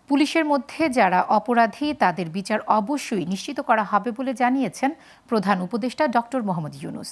পুলিশের মধ্যে যারা অপরাধী তাদের বিচার অবশ্যই নিশ্চিত করা হবে বলে জানিয়েছেন প্রধান উপদেষ্টা ডক্টর মোহাম্মদ ইউনূস।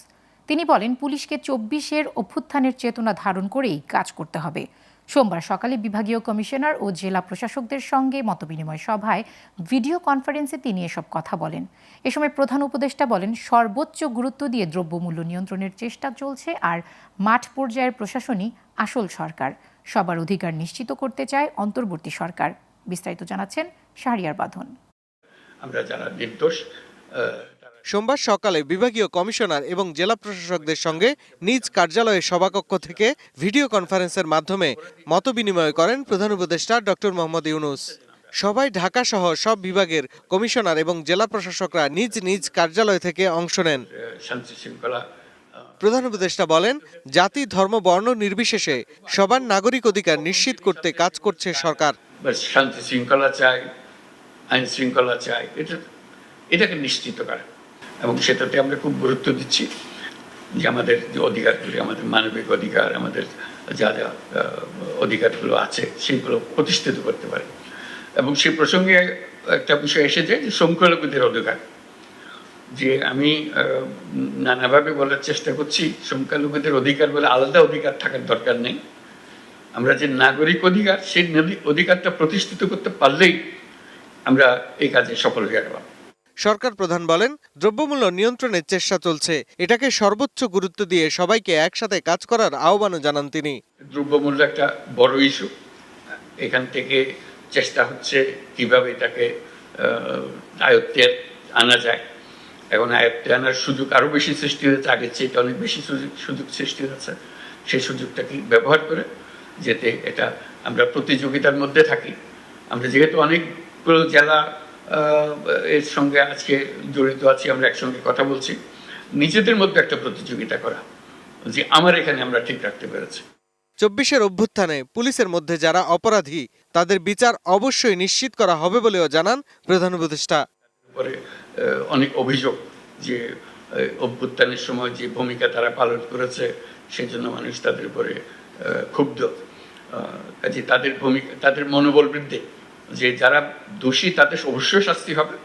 তিনি বলেন, পুলিশকে ২৪-এর অভ্যুত্থানের চেতনা ধারণ করেই কাজ করতে হবে। সোমবার সকালে বিভাগীয় কমিশনার ও জেলা প্রশাসকদের সঙ্গে মতবিনিময় সভায় ভিডিও কনফারেন্সে তিনি এসব কথা বলেন। এ সময় প্রধান উপদেষ্টা বলেন, সর্বোচ্চ গুরুত্ব দিয়ে দ্রব্যমূল্য নিয়ন্ত্রণের চেষ্টা চলছে, আর মাঠ পর্যায়ের প্রশাসনই আসল সরকার। সবার অধিকার নিশ্চিত করতে চায় অন্তর্বর্তী সরকার। বিস্তারিত জানাচ্ছেন শাহরিয়ার বাঁধন। আমরা যারা নির্দোষ। সোমবার সকালে বিভাগীয় কমিশনার এবং জেলা প্রশাসকদের সঙ্গে নিজ কার্যালয়ের সভাকক্ষ থেকে ভিডিও কনফারেন্সের মাধ্যমে মতবিনিময় করেন প্রধান উপদেষ্টা ডক্টর মোহাম্মদ ইউনূস। সভায় ঢাকা সহ সব বিভাগের কমিশনার এবং জেলা প্রশাসকরা নিজ নিজ কার্যালয় থেকে অংশ নেন। শান্তি শৃঙ্খলা প্রধান উপদেষ্টা বলেন, জাতি ধর্ম বর্ণ নির্বিশেষে সবার নাগরিক অধিকার নিশ্চিত করতে কাজ করছে সরকার। শান্তি শৃঙ্খলা চাই, আইন শৃঙ্খলা চাই, এটাকে নিশ্চিত করা, এবং সেটাতে আমরা খুব গুরুত্ব দিচ্ছি যে আমাদের যে অধিকারগুলি, আমাদের মানবিক অধিকার, আমাদের যা যা অধিকারগুলো আছে সেগুলো প্রতিষ্ঠিত করতে পারে। এবং সেই প্রসঙ্গে একটা বিষয় এসেছে যে সংখ্যালঘুদের অধিকার, যে আমি নানাভাবে বলার চেষ্টা করছি, সংখ্যালঘুদের অধিকার বলে আলাদা অধিকার থাকার দরকার নেই। আমরা যে নাগরিক অধিকার, সেই অধিকারটা প্রতিষ্ঠিত করতে পারলেই আমরা এই কাজে সফল হয়ে গেলাম। সরকার প্রধান বলেন, দ্রব্যমূল্য নিয়ন্ত্রণের চেষ্টা চলছে, এটাকে সর্বোচ্চ গুরুত্ব দিয়ে সবাইকে একসাথে কাজ করার আহ্বানও জানান তিনি। দ্রব্যমূল্য একটা বড় ইস্যু, এখান থেকে চেষ্টা হচ্ছে কিভাবে এটাকে আয়ত্তে আনা যায়। এখন আয়ত্তে আনার সুযোগ আরো বেশি সৃষ্টি হয়েছে, আগের চেয়ে অনেক বেশি সুযোগ সৃষ্টি হয়েছে। সেই সুযোগটাকে ব্যবহার করে যেতে এটা আমরা প্রতিযোগিতার মধ্যে থাকি। আমরা যেহেতু অনেকগুলো জেলা এর সঙ্গে আজকে জড়িত আছি, আমরা একসঙ্গে কথা বলছি, নিজেদের মধ্যে একটা প্রতিযোগিতা করা যে আমার এখানে আমরা ঠিক রাখতে পেরেছি। ২৪-এর অভ্যুত্থানে পুলিশের মধ্যে যারা অপরাধী তাদের বিচার অবশ্যই নিশ্চিত করা হবে বলেও জানান প্রধান উপদেষ্টা। পরে অনেক অভিযোগ যে অভ্যুত্থানের সময় যে ভূমিকা তারা পালন করেছে সেজন্য মানুষ তাদের উপরে ক্ষুব্ধ। কাজে তাদের ভূমিকা, তাদের মনোবল বৃদ্ধি, যে যারা দোষী তাদের অবশ্যই শাস্তি হবে,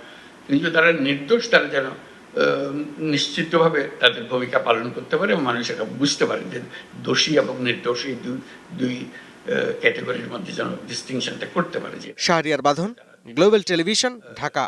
কিন্তু যারা নির্দোষ তারা যেন নিশ্চিতভাবে তাদের ভূমিকা পালন করতে পারে এবং মানুষ এটা বুঝতে পারে যে দোষী এবং নির্দোষ এই দুই ক্যাটাগরির মধ্যে যেন ডিস্টিংশনটা করতে পারে। শাহরিয়ার বাঁধন, গ্লোবাল টেলিভিশন, ঢাকা।